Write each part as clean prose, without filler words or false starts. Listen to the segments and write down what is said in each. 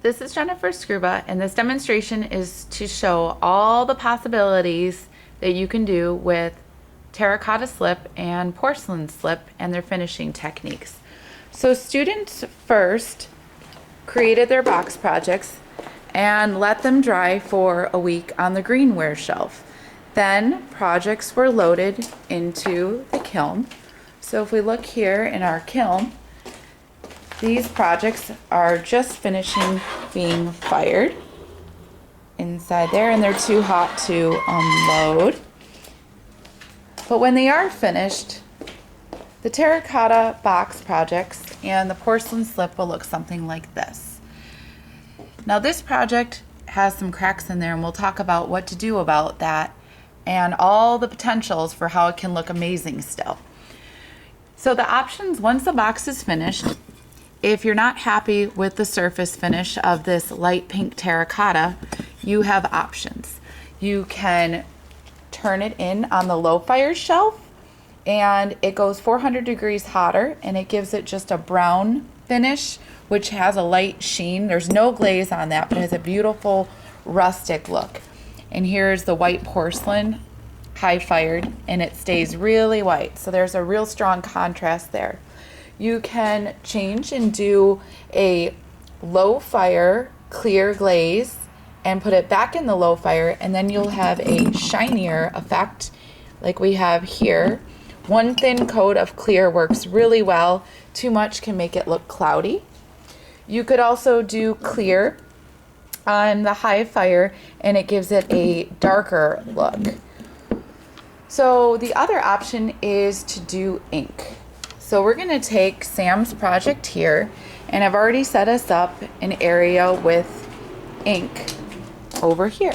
This is Jennifer Skruba, and this demonstration is to show all the possibilities that you can do with terracotta slip and porcelain slip and their finishing techniques. So students first created their box projects and let them dry for a week on the greenware shelf. Then projects were loaded into the kiln. So if we look here in our kiln, these projects are just finishing being fired inside there, and they're too hot to unload. But when they are finished, the terracotta box projects and the porcelain slip will look something like this. Now this project has some cracks in there, and we'll talk about what to do about that and all the potentials for how it can look amazing still. So the options, once the box is finished, if you're not happy with the surface finish of this light pink terracotta, you have options. You can turn it in on the low fire shelf, and it goes 400 degrees hotter, and it gives it just a brown finish, which has a light sheen. There's no glaze on that, but it has a beautiful rustic look. And here's the white porcelain, high fired, and it stays really white. So there's a real strong contrast there. You can change and do a low fire clear glaze and put it back in the low fire, and then you'll have a shinier effect like we have here. One thin coat of clear works really well. Too much can make it look cloudy. You could also do clear on the high fire, and it gives it a darker look. So the other option is to do ink. So we're going to take Sam's project here, and I've already set us up an area with ink over here.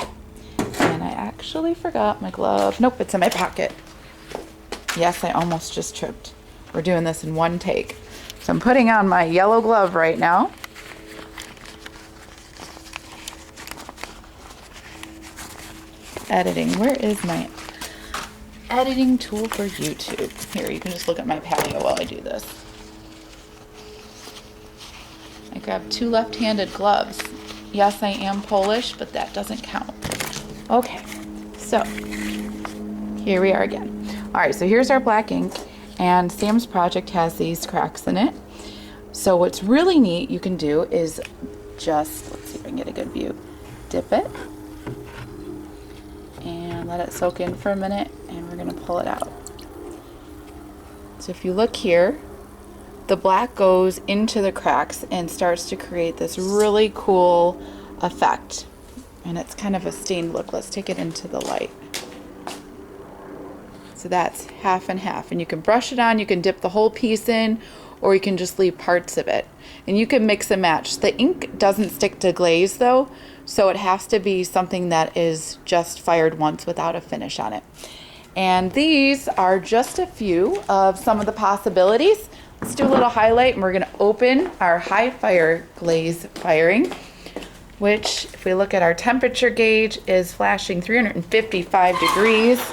And I actually forgot my glove. Nope, it's in my pocket. Yes, I almost just tripped. We're doing this in one take. So I'm putting on my yellow glove right now. Editing. Where is my editing tool for YouTube? Here, you can just look at my patio while I do this. I grabbed two left-handed gloves. Yes, I am Polish, but that doesn't count. Okay, so here we are again. All right, so here's our black ink, and Sam's project has these cracks in it. So what's really neat you can do is just, let's see if I can get a good view, dip it and let it soak in for a minute, and we're gonna pull it out. So if you look here, the black goes into the cracks and starts to create this really cool effect. And it's kind of a stained look. Let's take it into the light. So that's half and half. And you can brush it on, you can dip the whole piece in, or you can just leave parts of it. And you can mix and match. The ink doesn't stick to glaze though, so it has to be something that is just fired once without a finish on it. And these are just a few of some of the possibilities. Let's do a little highlight, and we're gonna open our high fire glaze firing, which if we look at our temperature gauge is flashing 355 degrees.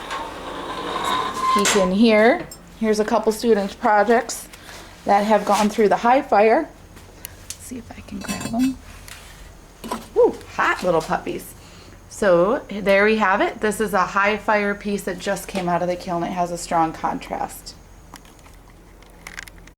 Peek in here. Here's a couple students' projects that have gone through the high fire. Let's see if I can grab them. Ooh, hot little puppies. So there we have it. This is a high fire piece that just came out of the kiln. It has a strong contrast.